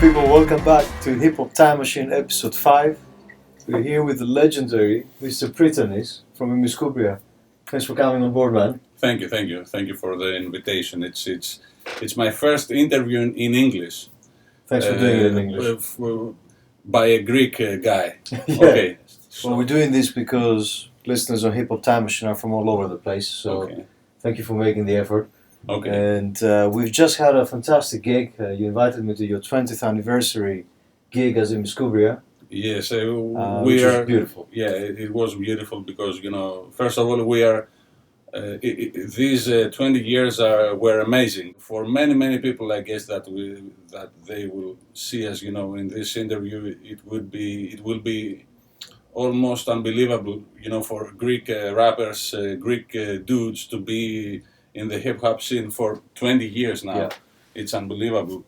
people, welcome back to Hip Hop Time Machine episode 5. We're here with the legendary Mr. Pritanis from Imiskoumbria. Thanks for coming on board, man. Thank you for the invitation. It's my first interview in English. Thanks for doing it in English. By a Greek guy. Yeah. Okay. Well, we're doing this because listeners on Hip Hop Time Machine are from all over the place, so thank you for making the effort. Okay. And we've just had a fantastic gig. You invited me to your 20th anniversary gig as Imiskoumbria. Yes, which was beautiful. Yeah, it was beautiful because, first of all, we are. These 20 years were amazing for many people. I guess that they will see us. In this interview, it will be almost unbelievable. For Greek rappers, Greek dudes to be in the hip hop scene for 20 years now. Yeah. It's unbelievable.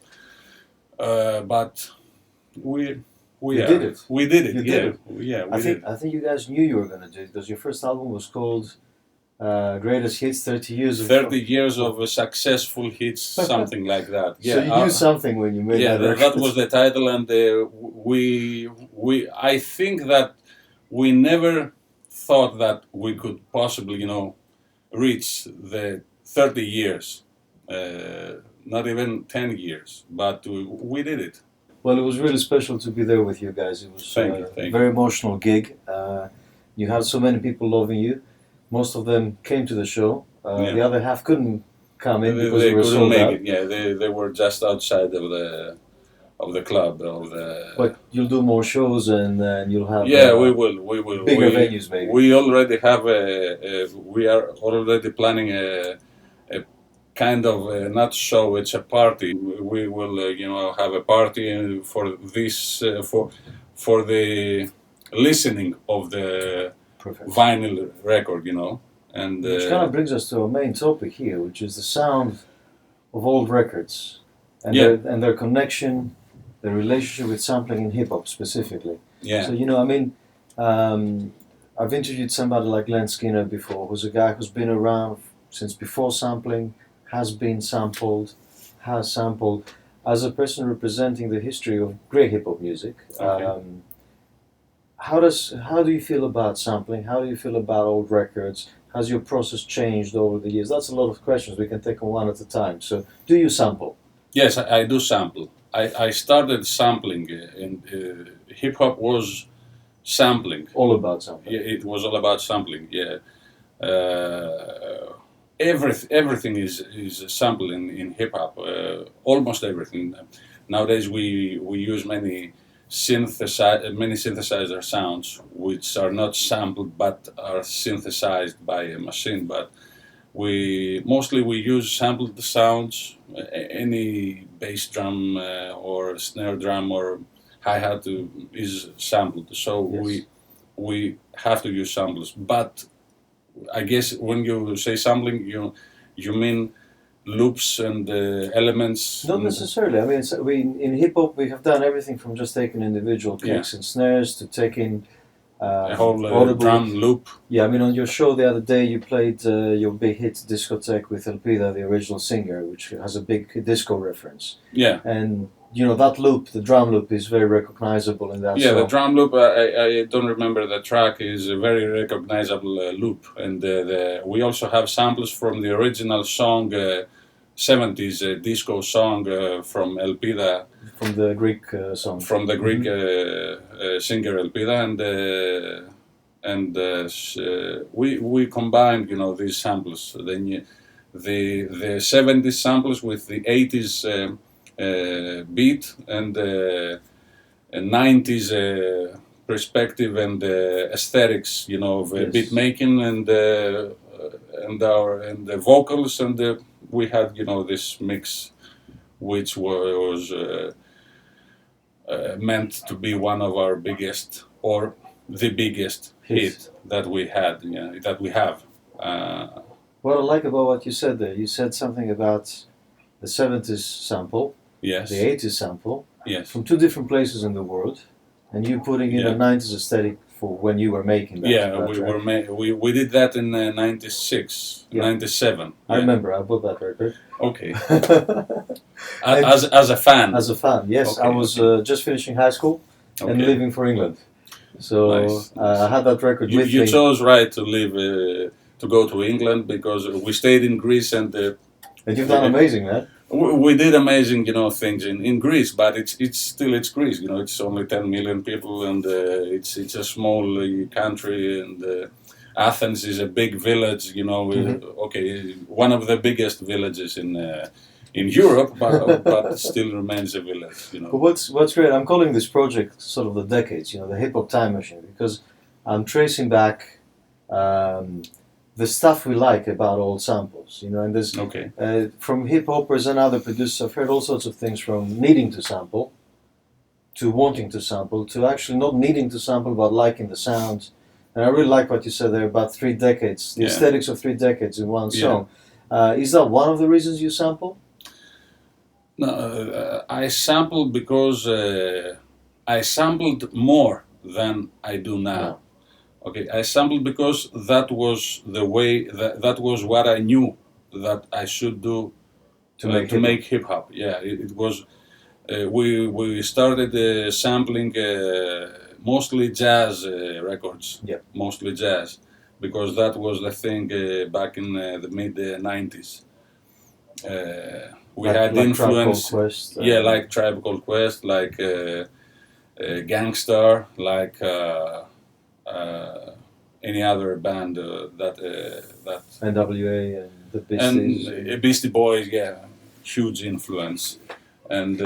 But we did it. We did it. You yeah. did it. Yeah. I think you guys knew you were going to do it because your first album was called Greatest Hits 30 Years of 30 years of successful hits, something like that. Yeah. So you knew something when you made that record. That was the title, and I think that we never thought that we could possibly, reach the 30 years, not even 10 years, but we did it. Well, it was really special to be there with you guys. It was a very emotional gig. You had so many people loving you. Most of them came to the show. The other half couldn't come in because they were sold out. Yeah, they were just outside of the club. But you'll do more shows and you'll have we will bigger venues maybe. We already have we are already planning a kind of not show. It's a party. We will have a party for this for the listening of the vinyl record, and which kind of brings us to our main topic here, which is the sound of old records and their connection. The relationship with sampling in hip-hop specifically. Yeah. So, I've interviewed somebody like Len Skinner before, who's a guy who's been around since before sampling, has been sampled, has sampled. As a person representing the history of great hip-hop music, how do you feel about sampling? How do you feel about old records? Has your process changed over the years? That's a lot of questions. We can take them one at a time. So, do you sample? Yes, I do sample. I started sampling, and hip hop was sampling. All about sampling. Yeah, it was all about sampling. Yeah, everything is sampling in hip hop. Almost everything. Nowadays we use many synthesizer sounds which are not sampled but are synthesized by a machine. But we use sampled sounds. Any bass drum or snare drum or hi-hat is sampled, so yes. we have to use samples. But I guess when you say sampling, you mean loops and elements? Not necessarily. I mean, in hip-hop we have done everything from just taking individual kicks and snares to taking a whole drum loop. Yeah, I mean, on your show the other day you played your big hit Discotheque with Elpida, the original singer, which has a big disco reference. Yeah. And that loop, the drum loop, is very recognizable in that song. The drum loop, I don't remember the track, is a very recognizable loop. And we also have samples from the original song, 70s disco song from Elpida. From the Greek song. From the Greek singer Elpida, and we combined, these samples. Then the 70s samples with the 80s beat and 90s perspective and aesthetics, of beat making and the vocals, and we had, this mix, which was meant to be one of our biggest or the biggest hit that we had, that we have. What I like about what you said there, you said something about the 70s sample, yes, the 80s sample, yes, from two different places in the world, and you putting in a 90s aesthetic for when you were making that. Yeah, we did that in 96, 97. I remember, I bought that record. Okay. As a fan? As a fan, yes. Okay, I was just finishing high school and Okay. leaving for England. So Nice. I had that record with You me. chose right to leave, to go to England, because we stayed in Greece and And you've done amazing, man. we did amazing, things in Greece, but it's Greece. It's only 10 million people, and it's a small country, and Athens is a big village. Okay, one of the biggest villages in Europe, but it still remains a village. But what's great, I'm calling this project sort of the decades. The hip hop time machine, because I'm tracing back the stuff we like about old samples. And there's from hip hoppers and other producers, I've heard all sorts of things, from needing to sample, to wanting to sample, to actually not needing to sample but liking the sounds. And I really like what you said there about 3 decades, the aesthetics of 3 decades in one song. Is that one of the reasons you sample? No, I sampled because I sampled more than I do now. No. Okay, I sampled because that was the way, that was what I knew that I should do to make hip hop. Yeah, it was. We started sampling mostly jazz records. Yeah. Mostly jazz, because that was the thing back in the mid '90s. We had influence. Tribe Called Quest, like Tribe Called Quest, like Gangstar, like any other band that NWA and the Beasties. And Beastie Boys, huge influence, and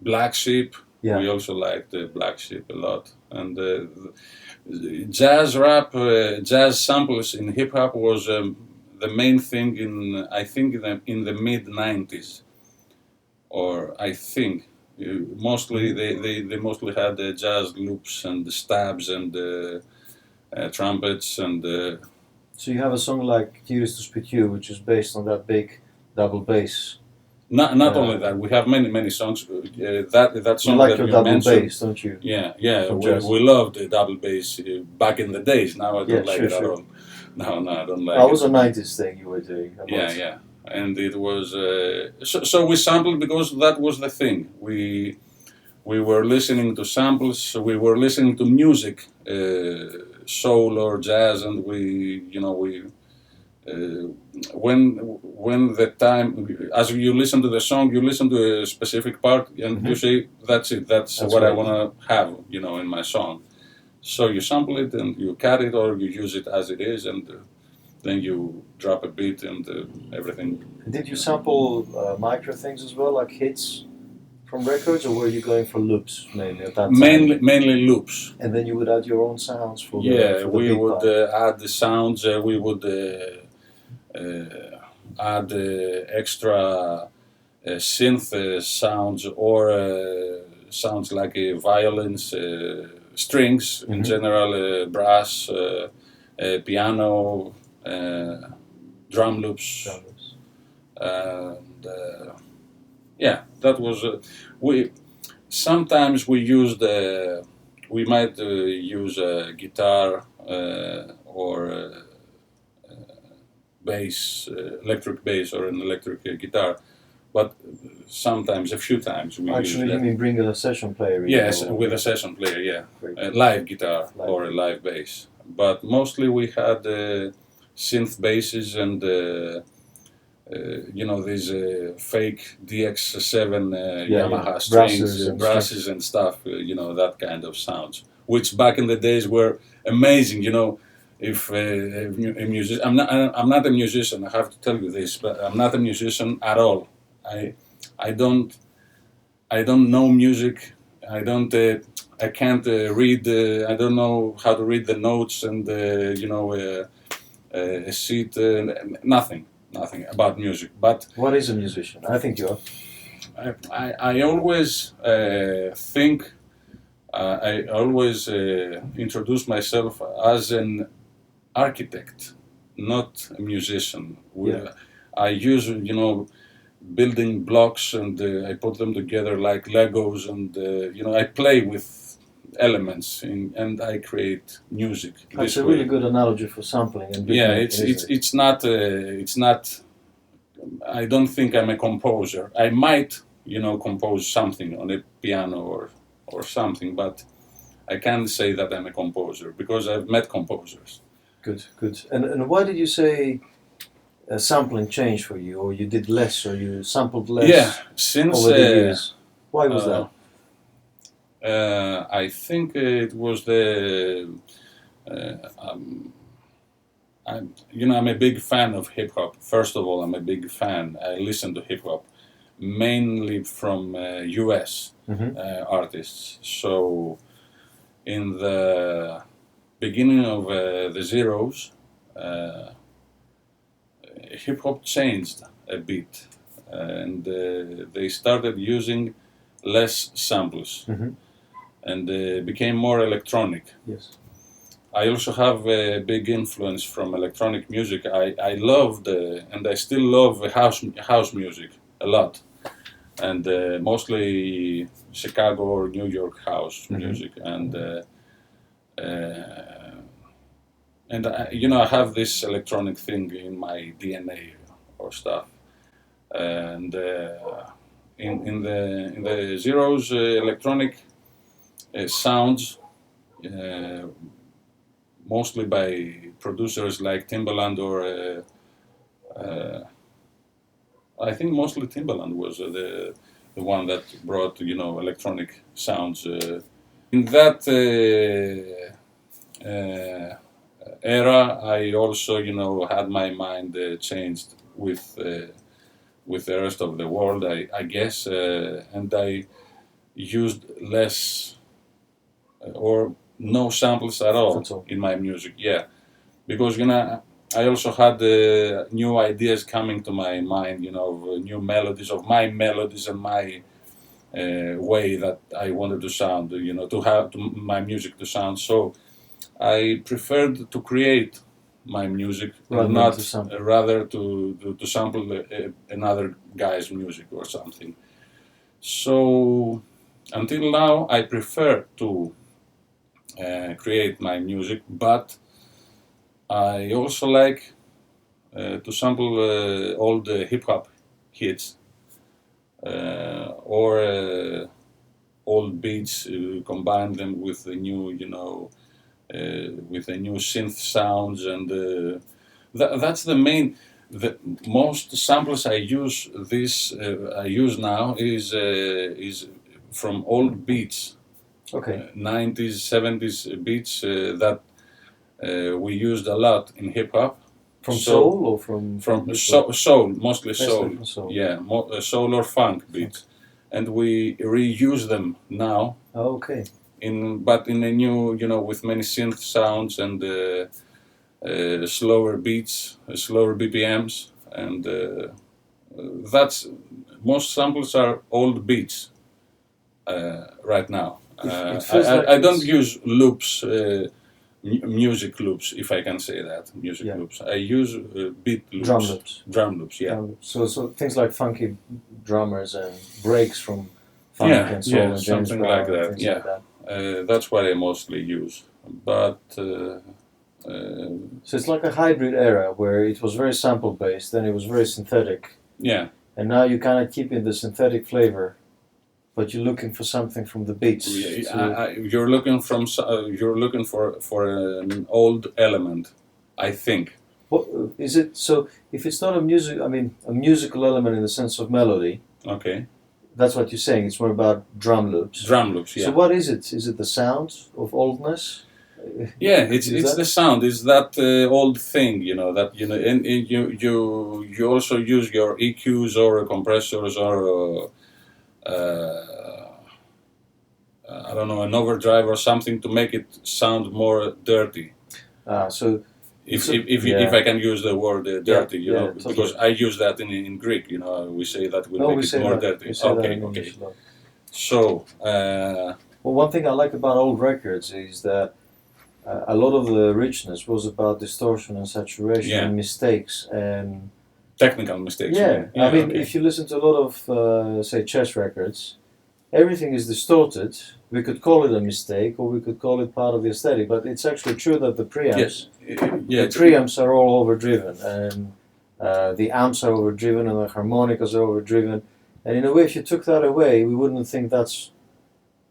Black Sheep. We also liked Black Sheep a lot, and jazz rap, jazz samples in hip hop was the main thing I think in the mid '90s, or I think mostly they mostly had jazz loops and stabs and trumpets and. So you have a song like Curious to Spit You, which is based on that big double bass. Not only that, we have many songs. That song you like that your you double mentioned, bass, don't you? Yeah. We loved the double bass back in the days. Now I don't like it at all. No, I don't like it. That was a '90s thing you were doing. Yeah. And it was so we sampled because that was the thing. We were listening to samples. We were listening to music, soul or jazz, and when the time, as you listen to the song, you listen to a specific part, and you say, that's it, that's what I want to have, in my song. So you sample it, and you cut it, or you use it as it is, and then you drop a beat and everything. Did you sample micro things as well, like hits from records, or were you going for loops mainly at that time? Mainly loops. And then you would add your own sounds for we would add the sounds. We would add extra synth sounds, or sounds like violins, strings in general, brass, piano, drum loops. And that was sometimes we used we might use a guitar or bass, electric bass, or an electric guitar, but sometimes, a few times, we actually use you mean bring a session player? Yes, with a session player, a live guitar or a live bass. But mostly we had synth basses and these fake DX7 Yamaha strings, brasses and stuff, that kind of sounds, which back in the days were amazing. If a musician, I'm not a musician, I have to tell you this, but I'm not a musician at all. I don't know music. I can't read. I don't know how to read the notes and a sheet. Nothing about music. But what is a musician? I think you are. I always think. I always introduce myself as an architect, not a musician. I use building blocks, and I put them together like Legos, and I play with elements and I create music. That's a really good analogy for sampling and beatmaking. It's not. I don't think I'm a composer. I might, compose something on a piano or something, but I can't say that I'm a composer because I've met composers. Good. And why did you say sampling changed for you, or you did less, or you sampled less? Yeah, since over the years. Why was that? I think it was I'm a big fan of hip hop. First of all, I'm a big fan. I listen to hip hop mainly from U.S. Artists. So, in the beginning of the zeros, hip hop changed a bit, and they started using less samples and became more electronic. Yes. I also have a big influence from electronic music. I loved and I still love house music a lot, and mostly Chicago or New York house music. And I have this electronic thing in my DNA or stuff, and in the zeros, electronic sounds. Mostly by producers like Timbaland or I think mostly Timbaland was the one that brought electronic sounds. In that era, I also had my mind changed with the rest of the world, I guess, and I used less or no samples at all in my music, because I also had new ideas coming to my mind, new melodies of my melodies and my way that I wanted to sound, to have my music to sound. So I preferred to create my music rather to sample another guy's music or something. So until now, I prefer to create my music, but I also like to sample old hip hop hits or old beats, combine them with the new, with the new synth sounds, and that's the main. The most samples I use now is from old beats. Okay. 90s, 70s beats that we used a lot in hip hop. From soul or from soul, mostly soul. Yeah, soul or funk beats, and we reuse them now. Oh, okay. But in a new, with many synth sounds and slower beats, slower BPMs, and that's most samples are old beats right now. I don't use loops, music loops, if I can say that, loops. I use beat loops. Drum loops, yeah. So things like funky drummers and breaks from funk and soul and James something Brown like that, like that. That's what I mostly use. But so it's like a hybrid era where it was very sample based, then it was very synthetic. Yeah. And now you kind of keep in the synthetic flavor, but you're looking for something from the beats. You're looking for an old element, I think. What is it? So if it's not a musical element in the sense of melody. Okay. That's what you're saying. It's more about drum loops. Drum loops, yeah. So what is it? Is it the sound of oldness? Yeah, it's the sound. It's that old thing, and you also use your EQs or compressors or I don't know, an overdrive or something to make it sound more dirty. If I can use the word dirty, totally. Because I use that in Greek, we say that we make it more dirty. Okay. So, well, one thing I like about old records is that a lot of the richness was about distortion and saturation and mistakes and technical mistakes. If you listen to a lot of say chess records, everything is distorted. We could call it a mistake, or we could call it part of the aesthetic. But it's actually true that the preamps, the preamps are all overdriven, and the amps are overdriven, and the harmonicas are overdriven. And in a way, if you took that away, we wouldn't think that's,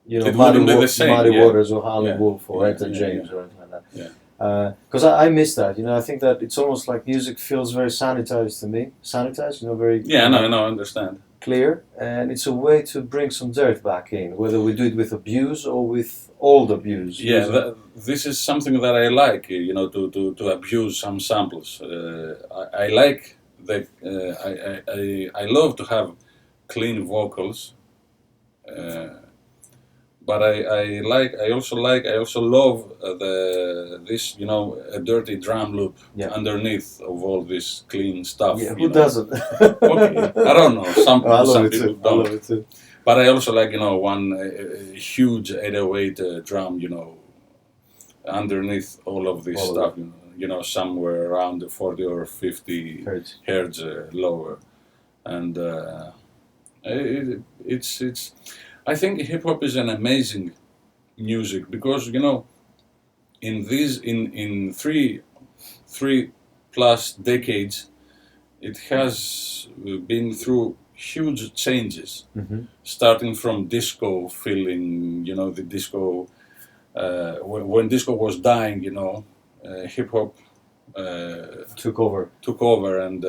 Muddy Waters or Howlin' Wolf or Etta James or anything like that. Because I miss that. I think that it's almost like music feels very sanitized to me. Sanitized, very I understand. Clear, and it's a way to bring some dirt back in, whether we do it with abuse or with old abuse. Yeah, this is something that I like. To abuse some samples. I like that. I love to have clean vocals. But I also love this a dirty drum loop underneath of all this clean stuff. Yeah, who doesn't? Okay. I don't know. Some people don't. I love it too. But I also like one huge 808 drum, underneath all of this stuff. Somewhere around 40 or 50 hertz lower, and it's. I think hip hop is an amazing music because in three plus decades it has been through huge changes, starting from disco feeling, the disco when disco was dying, hip hop took over and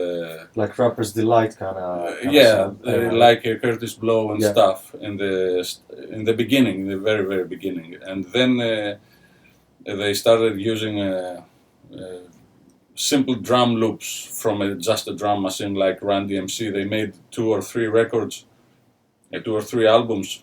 like Rapper's Delight kind of like Curtis Blow and stuff in the beginning, the very, very beginning, and then they started using simple drum loops from just a drum machine like Run DMC. They made 2 or 3 records, 2 or 3 albums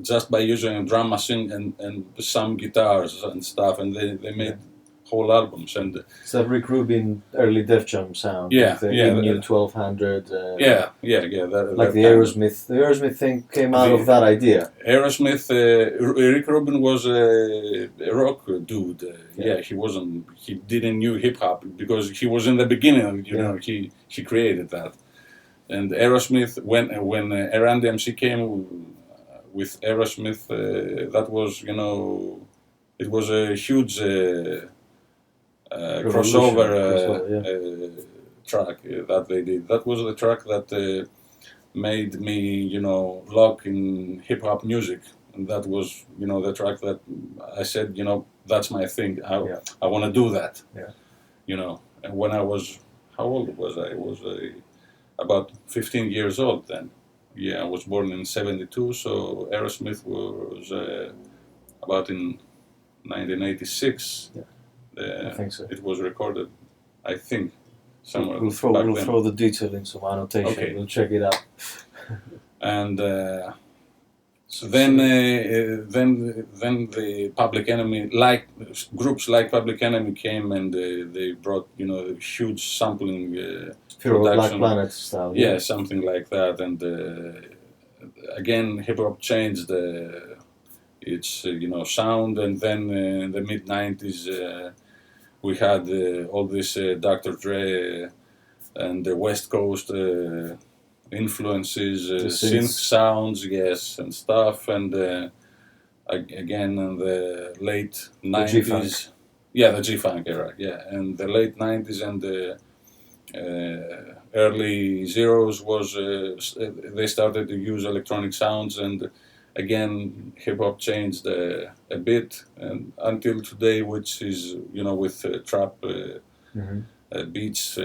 just by using a drum machine and some guitars and stuff, and they made whole albums. And it's that Rick Rubin early Def Jam sound. Yeah, the yeah. New 1200. That Aerosmith. The Aerosmith thing came out of that idea. Aerosmith. Rick Rubin was a rock dude. He didn't know hip hop because he was in the beginning. He created that. And Aerosmith, when Run DMC came with Aerosmith, that was it was a huge. Crossover track that they did. That was the track that made me, lock in hip hop music, and that was, the track that I said, that's my thing. I want to do that. Yeah. And when I was, how old was I? I was about 15 years old then. Yeah, I was born in '72, so Aerosmith was about in 1986. Yeah. I think so. It was recorded, I think, somewhere. We'll throw the detail in some annotation. Okay. We'll check it out. And then the Public Enemy, groups like Public Enemy came and they brought huge sampling production. Black Planet style. Yeah, something like that. And again, hip hop changed its sound, and then in the mid '90s we had all this Dr. Dre and the West Coast influences, synth sounds, and stuff, and again in the late '90s, the G-Funk era, and the late '90s and the early zeros was they started to use electronic sounds, and again hip hop changed a bit, and until today, which is with trap beats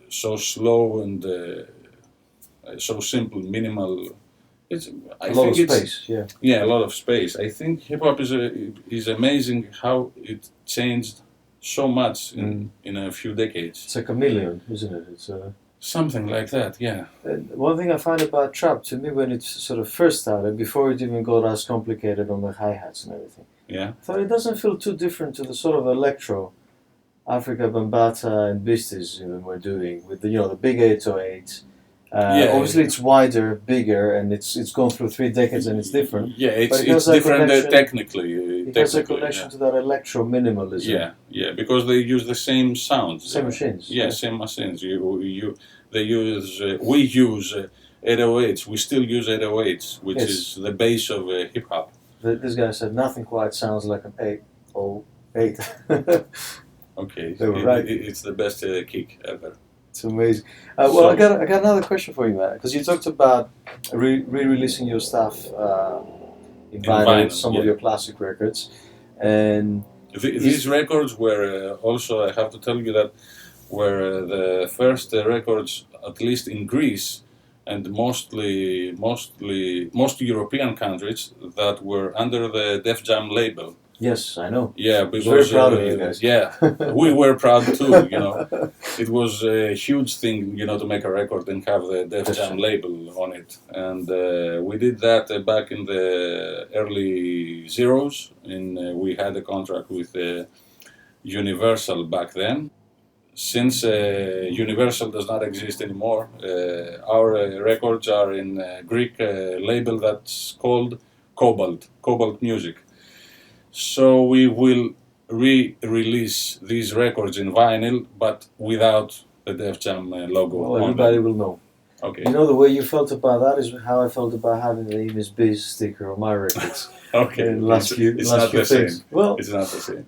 so slow and so simple, minimal. A lot of space. A lot of space. I think hip hop is amazing how it changed so much in a few decades. It's a chameleon, isn't it? It's something like that, yeah. And one thing I find about trap, to me, when it sort of first started, before it even got as complicated on the hi-hats and everything, I thought it doesn't feel too different to the sort of electro Africa Bambaataa and Beasties even were doing, with the big 808s. Obviously it's wider, bigger, and it's gone through 3 decades and it's different. Yeah, it's different technically. It has a connection to that electro minimalism. Yeah, because they use the same sounds. Same machines. Same machines. We use 808s. We still use 808s, which is the base of hip hop. This guy said nothing quite sounds like an 808. Okay, they were right. It's the best kick ever. It's amazing. Well, I got another question for you, man. Because you talked about re-releasing your stuff in vinyl, some of your classic records, and these records were also, I have to tell you that, were the first records, at least in Greece, and most European countries that were under the Def Jam label. Yes, I know. Yeah, because I was very proud of you guys. Yeah, we were proud too. It was a huge thing, to make a record and have the Def Jam label on it, and we did that back in the early zeros. We had a contract with Universal back then. Since Universal does not exist anymore, our records are in a Greek label that's called Cobalt Music. So we will re-release these records in vinyl, but without the Def Jam logo. Well, everybody will know. Okay. The way you felt about that is how I felt about having the Imiskoumbria sticker on my records. Okay. It's not the same. Well, it's not the same.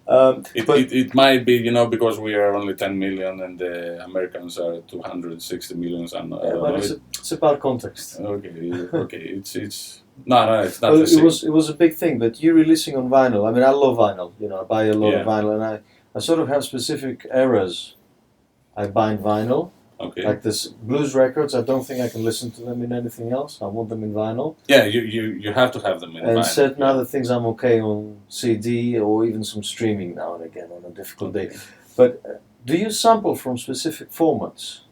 It might be, because we are only 10 million and the Americans are 260 million. But it's about context. Okay. No, it's not the same. It was a big thing, but you releasing on vinyl. I mean, I love vinyl. I buy a lot of vinyl, and I sort of have specific eras. I bind vinyl. Okay. Like this blues records, I don't think I can listen to them in anything else. I want them in vinyl. Yeah, you have to have them in vinyl. And certain other things I'm okay on CD or even some streaming now and again on a difficult day. But do you sample from specific formats?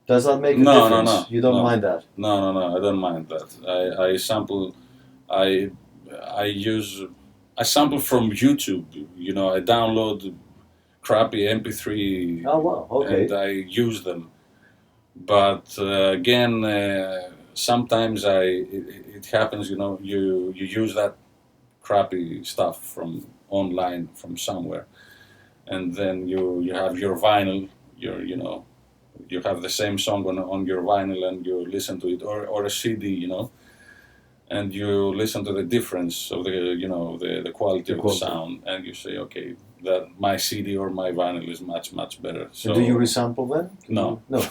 Does that make a difference? No. You don't mind that? No, I don't mind that. I sample. I sample from YouTube. I download crappy MP3. Oh wow! Okay. And I use them, but again, sometimes it happens. You use that crappy stuff from online from somewhere, and then you have your vinyl. You have the same song on your vinyl, and you listen to it, or a CD. And you listen to the difference of the quality of the sound, and you say, okay, that my CD or my vinyl is much better. So do you resample then? No. No,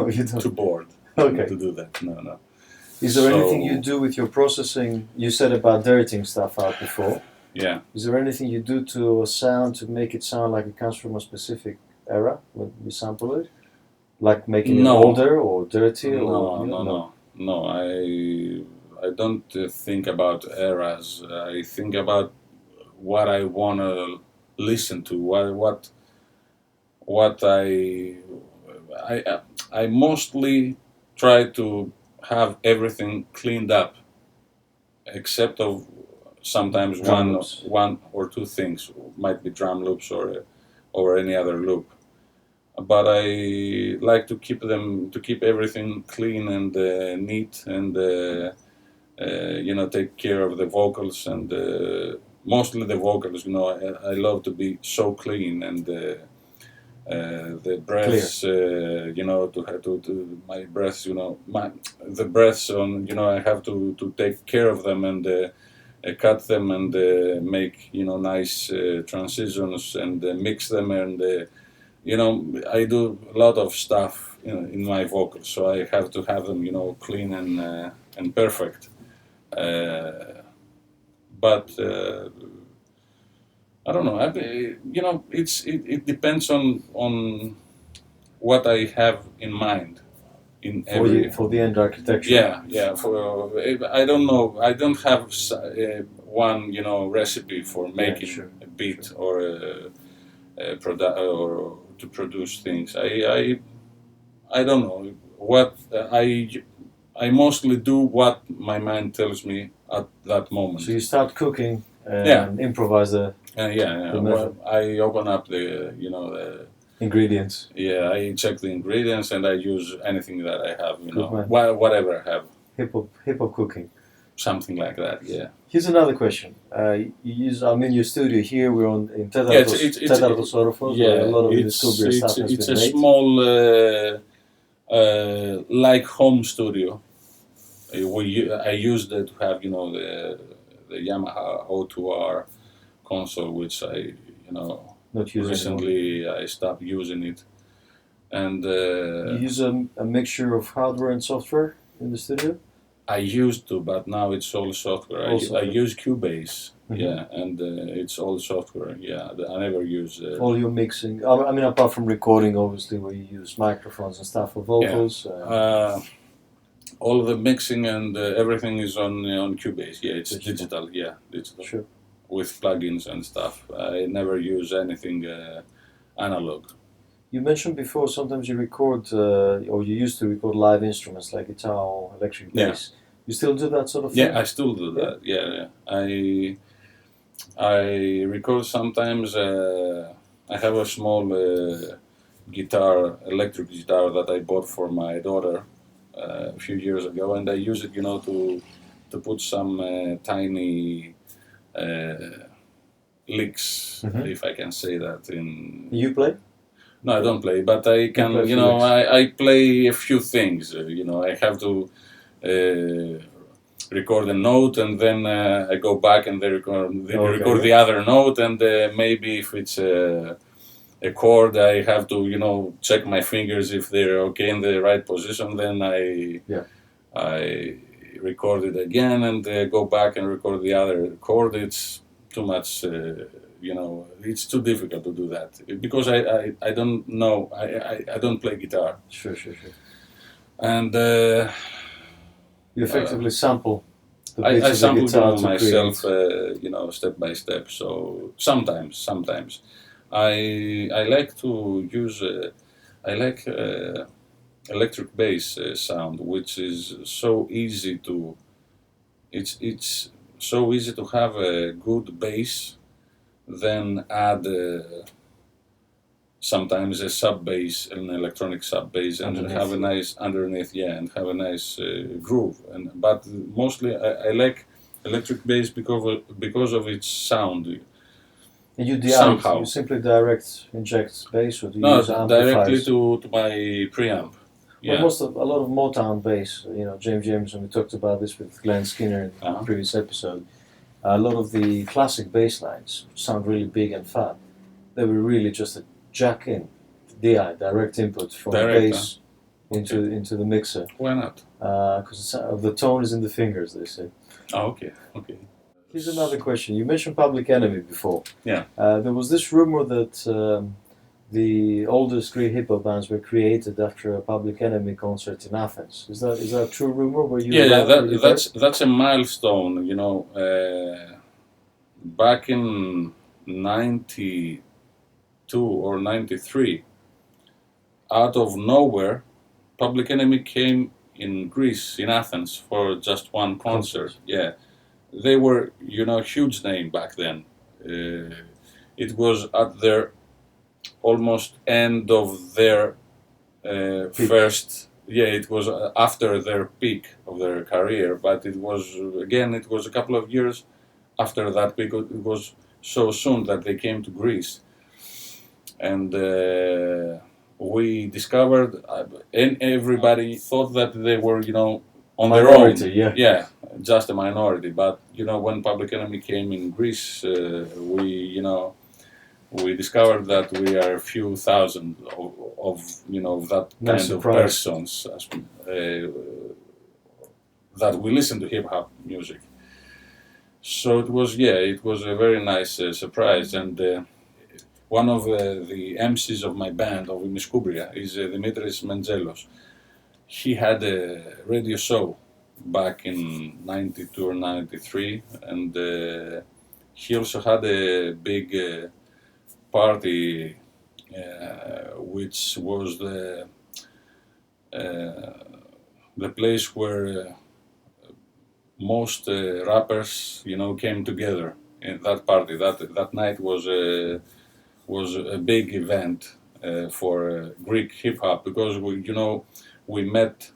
you don't. Too bored. Okay. To do that. No. Is there anything you do with your processing? You said about dirtying stuff out before. Yeah. Is there anything you do to a sound to make it sound like it comes from a specific era when you sample it? Like making it older or dirtier? No. I don't think about eras. I think about what I want to listen to. What I mostly try to have everything cleaned up, except of sometimes one or two things. Might be drum loops or any other loop. But I like to keep everything clean and neat, and take care of the vocals, and mostly the vocals. I love to be so clean, and the breaths. To my breaths. The breaths on. I have to take care of them and cut them and make nice transitions and mix them and. I do a lot of stuff in my vocals, so I have to have them, clean and perfect. But I don't know. It depends on what I have in mind. For the end architecture. Yeah. I don't know. I don't have one recipe for making a beat or or to produce things. I don't know what I mostly do what my mind tells me at that moment. So you start cooking and improvise the Well, I open up the ingredients. Yeah, I check the ingredients and I use anything that I have. Whatever I have. Hip hop cooking. Something like that, yeah. Here's another question. I'm in your studio here. We're in Tetartos Όροφος. Yeah, a lot of Imiskoumbria stuff has been made. It's a small Like home studio. I used to have the Yamaha O2R console, which I Not use recently anymore. I stopped using it. And you use a mixture of hardware and software in the studio? I used to, but now it's all software. I use Cubase, yeah, and it's all software. Yeah, I never use. All your mixing. I mean, apart from recording, obviously, where you use microphones and stuff for vocals. Yeah. All the mixing and everything is on Cubase. Yeah, it's digital. Yeah, digital. Sure. With plugins and stuff. I never use anything analog. You mentioned before sometimes you record, or you used to record live instruments like guitar or electric bass. Yeah. You still do that sort of thing? Yeah, I still do that. Yeah. I record sometimes. I have a small guitar, electric guitar that I bought for my daughter a few years ago, and I use it, to put some tiny licks, if I can say that. You play? No, I don't play, but I can. I play a few things. I have to record a note, and then I go back and record the other note, and maybe if it's a chord, I have to check my fingers if they're okay in the right position. Then I record it again and go back and record the other chord. It's too much. It's too difficult to do that because I don't know. I don't play guitar. Sure. And you effectively sample. I sample them myself, step by step. So sometimes I like to use. I like electric bass sound, which is so easy to. It's so easy to have a good bass. Then add sometimes a sub bass, an electronic sub bass, and have a nice underneath, and have a nice groove. But mostly I like electric bass because of its sound. And you simply direct inject bass, or do you use amplifiers? Directly to my preamp. Yeah. Well, a lot of Motown bass, James Jameson, we talked about this with Glenn Skinner in the previous episode. A lot of the classic bass lines sound really big and fat. They were really just a jack in, DI, direct input from the bass into the mixer. Why not? Because the tone is in the fingers, they say. Oh, okay. Here's another question. You mentioned Public Enemy before. Yeah. There was this rumor that the oldest Greek hip hop bands were created after a Public Enemy concert in Athens. Is that a true rumor? Were you? That's a milestone. Back in '92 or '93, out of nowhere, Public Enemy came in Greece, in Athens, for just one concert. Yeah, they were huge name back then. It was at their almost end of their first. Yeah, it was after their peak of their career, but it was a couple of years after that because it was so soon that they came to Greece, and we discovered, and everybody thought that they were on minority, their own. Yeah, just a minority. But when Public Enemy came in Greece, we discovered that we are a few thousand of that kind of persons that we listen to hip hop music. So it was a very nice surprise. And one of the MCs of my band, of Imiskoumbria, is Dimitris Menzelos. He had a radio show back in '92 or '93, and he also had a big party, which was the place where most rappers, came together in that party. That night was a big event for Greek hip hop because we met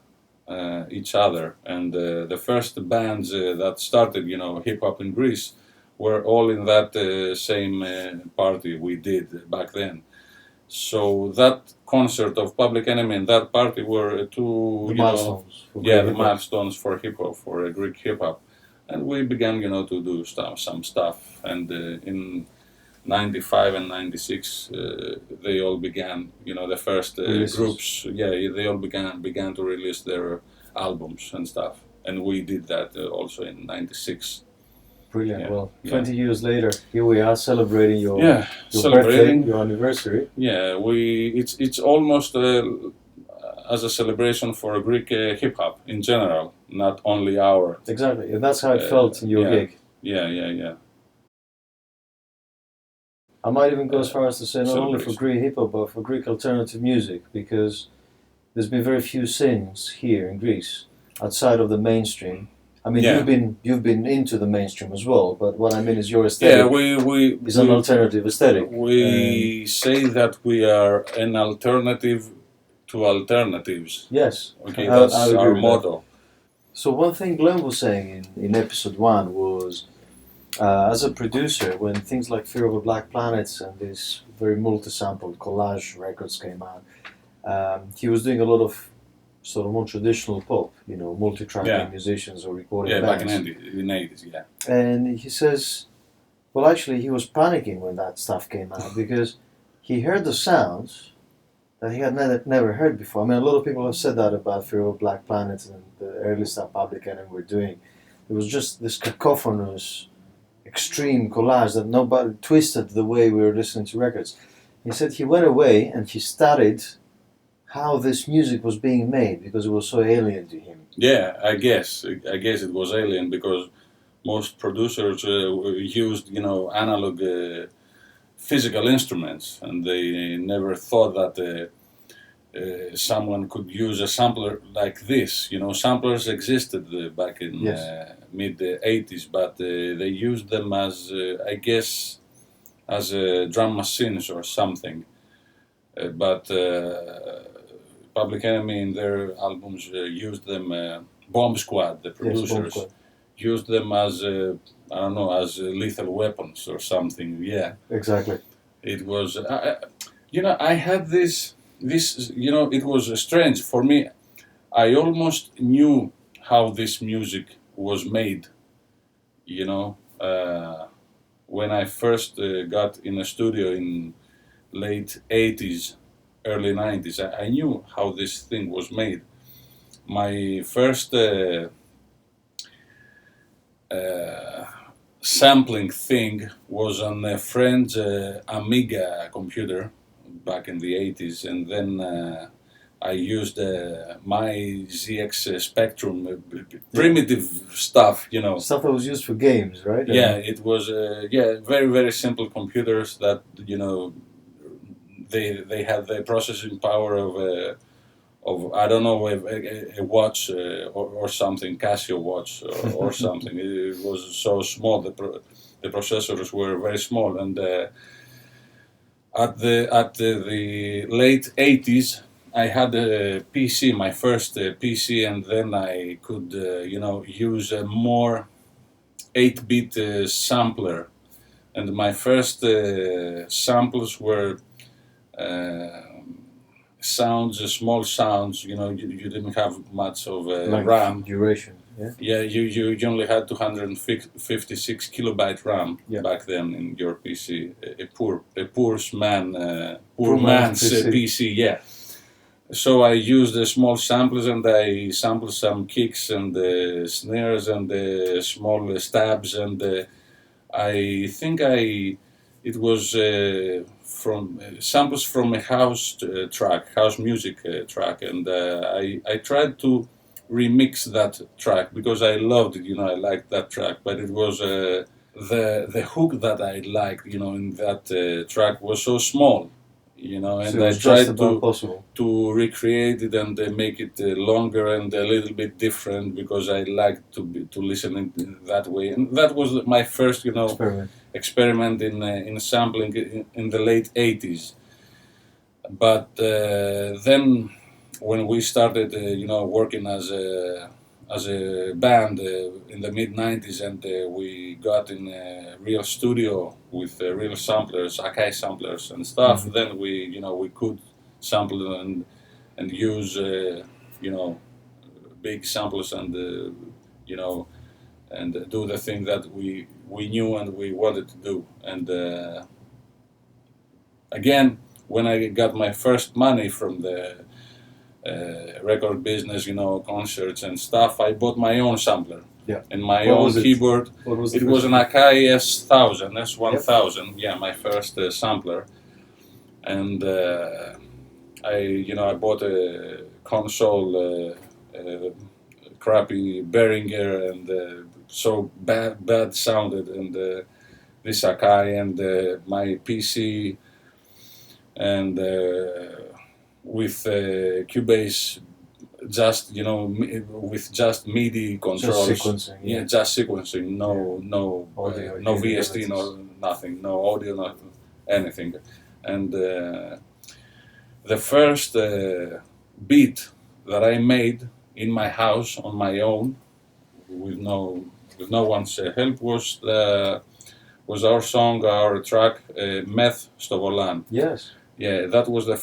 each other, and the first bands that started hip hop in Greece were all in that same party we did back then. So that concert of Public Enemy and that party were two, the milestones. The milestones for hip hop, for Greek hip hop, and we began, to do some stuff. And in '95 and '96, they all began, the first groups. Yeah, they all began to release their albums and stuff, and we did that also in '96. Brilliant. Well, 20 years later, here we are celebrating your birthday, your anniversary. Yeah, it's almost as a celebration for Greek hip hop in general, not only our. Exactly, and that's how it felt in your gig. Yeah. I might even go as far as to say not only for Greek hip hop, but for Greek alternative music, because there's been very few scenes here in Greece outside of the mainstream. I mean, you've been into the mainstream as well, but what I mean is your aesthetic is an alternative aesthetic. We say that we are an alternative to alternatives. Yes. Okay, that's our motto. So one thing Glenn was saying in episode 1 was, as a producer, when things like Fear of a Black Planet and these very multi-sampled collage records came out, he was doing a lot of sort of more traditional pop, multi-tracking musicians or recording bands. Back in the 80s, yeah. And he says, well, actually, he was panicking when that stuff came out because he heard the sounds that he had never heard before. I mean, a lot of people have said that about Fear of Black Planet and the early stuff Public Enemy were doing. It was just this cacophonous, extreme collage that nobody twisted the way we were listening to records. He said he went away and he studied how this music was being made because it was so alien to him. Yeah, I guess it was alien because most producers used, analog physical instruments, and they never thought that someone could use a sampler like this. Samplers existed back in mid 80s, but they used them as, I guess, as drum machines or something. But Public Enemy in their albums used them. Bomb Squad, the producers, used them as as lethal weapons or something. Yeah, exactly. It was, I had this. It was strange for me. I almost knew how this music was made. When I first got in a studio in late 80s. Early 90s, I knew how this thing was made. My first sampling thing was on a friend's Amiga computer back in the 80s, and then I used my ZX Spectrum, primitive stuff, Stuff that was used for games, right? Yeah, it was, very, very simple computers that, They had the processing power of I don't know, a watch or something, Casio watch or something. It was so small. The processors were very small, and at the late 80s, I had a PC, my first PC, and then I could use a more 8-bit sampler, and my first samples were. Sounds, small sounds. You didn't have much of RAM duration. Yeah, you only had 256 kilobyte RAM back then in your PC. A poor man's PC. Yeah. So I used the small samples and I sampled some kicks and snares and small stabs, and I think it was. From samples from a house music track, and I tried to remix that track because I loved it. I liked that track, but it was the hook that I liked. In that track was so small. And so I tried to recreate it and make it longer and a little bit different because I liked to listen in that way, and that was my first, experiment in sampling in the late 80s. But then when we started, working as a band in the mid-90s, and we got in a real studio with real samplers, Akai samplers and stuff. Mm-hmm. Then we could sample and use big samples and and do the thing that we knew and we wanted to do. And again, when I got my first money from the record business, concerts and stuff, I bought my own sampler. Yeah. And my What own was it? keyboard. What was it was an Akai S1000, S1000. Yep. Yeah, my first sampler. And I bought a console, crappy Behringer, and so bad sounded, and this Akai, and my PC, and with Cubase, just with just MIDI controls. Just sequencing. Yeah. Just sequencing. No audio, no VST, no nothing, no audio, nothing, anything. And the first beat that I made in my house on my own, with no one's help, was our song, our track, Meth Stovolan. Yes. Yeah, that was the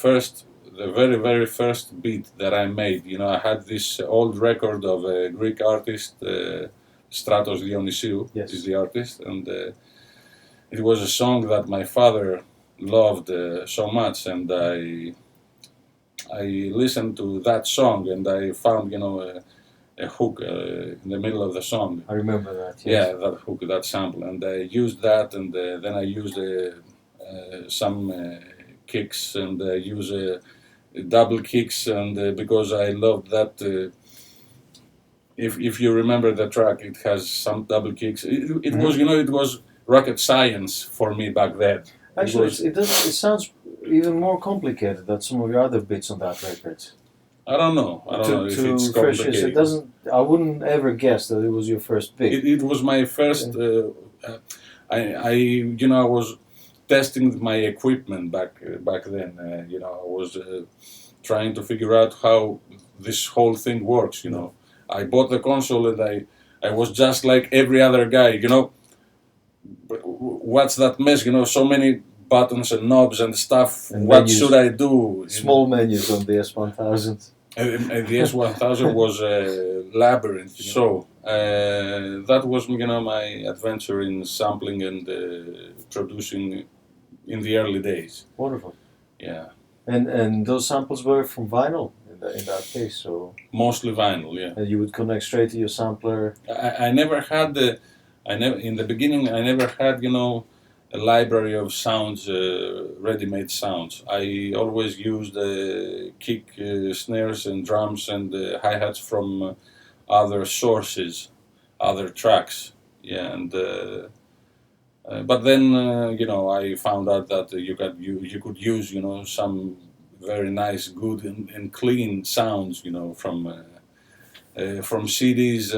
very, very first beat that I made. I had this old record of a Greek artist, Stratos Dionysou, yes. is the artist, and it was a song that my father loved so much, and I listened to that song, and I found a hook in the middle of the song. I remember that. Yes. Yeah, that hook, that sample, and I used that, and then I used some kicks, and use double kicks, and because I loved that. If you remember the track, it has some double kicks. It was it was rocket science for me back then. Actually, it sounds even more complicated than some of your other bits on that record. I don't know if it's complicated. It doesn't. I wouldn't ever guess that it was your first bit. It was my first. I was testing my equipment back then. I was trying to figure out how this whole thing works. I bought the console, and I was just like every other guy. What's that mess? So many buttons and knobs and stuff. And what should I do? Small menus on the S1000. The S1000 was a labyrinth. So that was my adventure in sampling and producing in the early days. Wonderful. Yeah. And those samples were from vinyl in that case, so. Mostly vinyl, yeah. And you would connect straight to your sampler. I never had in the beginning. I never had a library of sounds, ready-made sounds. I always used kick, snares, and drums and hi-hats from other sources, other tracks. Yeah, and but then I found out that you could use some very nice, good and clean sounds from CDs.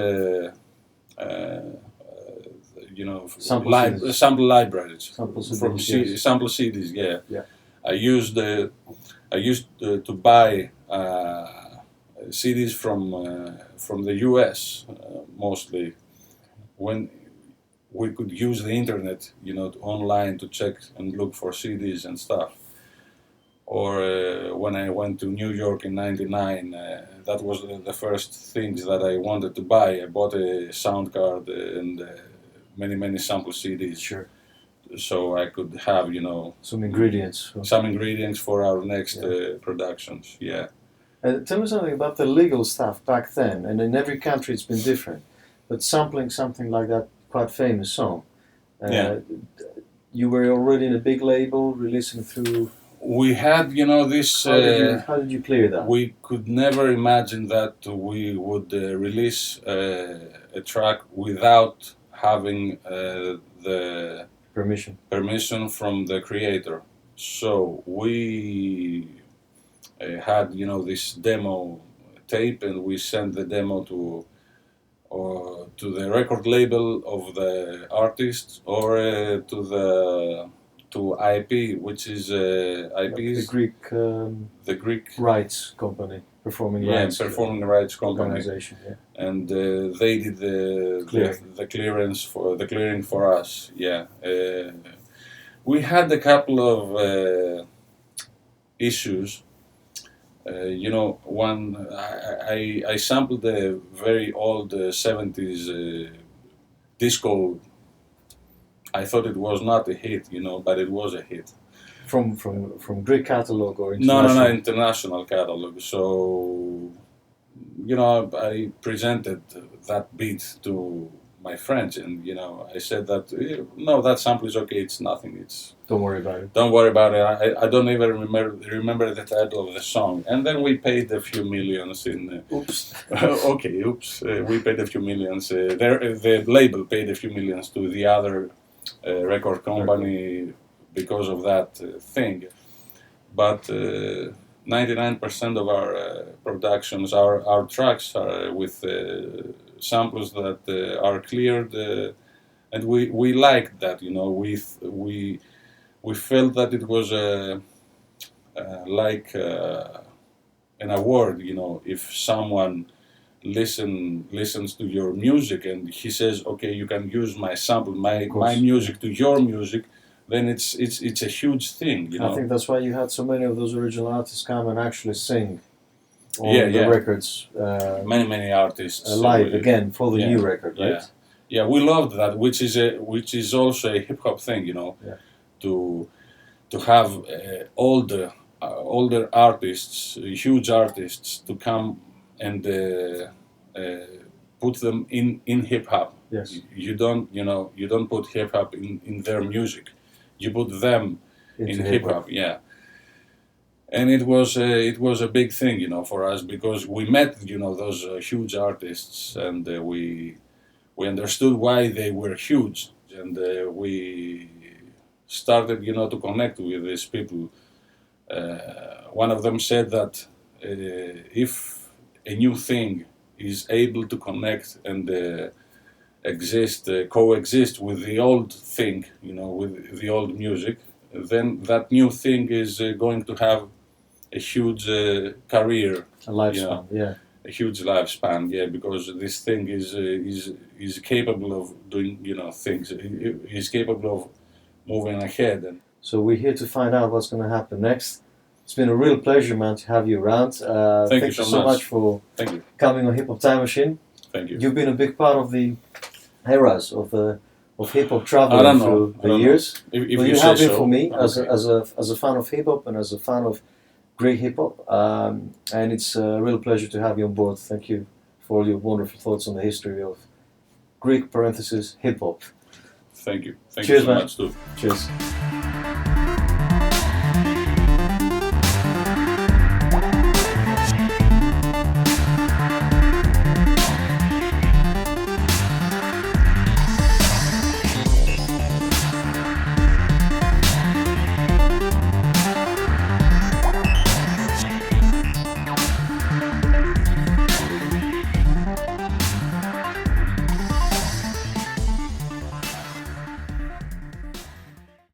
Sample libraries from sample CDs. Yeah. I used to buy CDs from the US mostly, when we could use the internet, online to check and look for CDs and stuff. Or when I went to New York in '99, that was the first things that I wanted to buy. I bought a sound card and many sample CDs. Sure. So I could have some ingredients. Some ingredients for our next productions. Yeah. Tell me something about the legal stuff back then. And in every country it's been different. But sampling something like that quite famous song. You were already in a big label, releasing through. We had this. How did you clear that? We could never imagine that we would release a track without having the permission from the creator. So we had this demo tape, and we sent the demo to the record label of the artist, or to the to IP, which is IP's the Greek rights company, performing rights company organization, and they did the clearing for us. We had a couple of issues. One I sampled a very old 70s disco. I thought it was not a hit, but it was a hit. From Greek catalog or international? No, international catalog. So, I presented that beat to my friends, and I said that no, that sample is okay. It's nothing. Don't worry about it. Don't worry about it. I don't even remember the title of the song. And then we paid a few millions in. Oops. Okay, oops. We paid a few millions. The label paid a few millions to the other record company because of that thing. But 99% of our productions, our tracks are with samples that are cleared, and we liked that. We felt that it was like an award. If someone listens to your music and he says, okay, you can use my sample, my music to your music, then it's a huge thing. I think that's why you had so many of those original artists come and actually sing on the records. Many artists live again for the new record, right? Yeah, we loved that, which is also a hip hop thing, to have older artists, huge artists, to come and put them in hip hop. Yes. You don't put hip hop in their music. You put them in hip hop. Yeah. And it was a big thing, for us, because we met, those huge artists, and we understood why they were huge, and we started, to connect with these people. One of them said that if a new thing is able to connect and coexist with the old thing, with the old music, then that new thing is going to have a huge career, a lifespan, a huge lifespan, because this thing is capable of doing, things. Is capable of moving ahead. And so we're here to find out what's going to happen next. It's been a real pleasure, man, to have you around. Thank you so much for coming on Hip Hop Time Machine. Thank you. You've been a big part of the eras of hip hop traveling through the years. If you have been for me as a fan of hip hop and as a fan of Greek hip hop, and it's a real pleasure to have you on board. Thank you for all your wonderful thoughts on the history of Greek / hip hop. Thank you. Thank Cheers, you so man. much too. Cheers.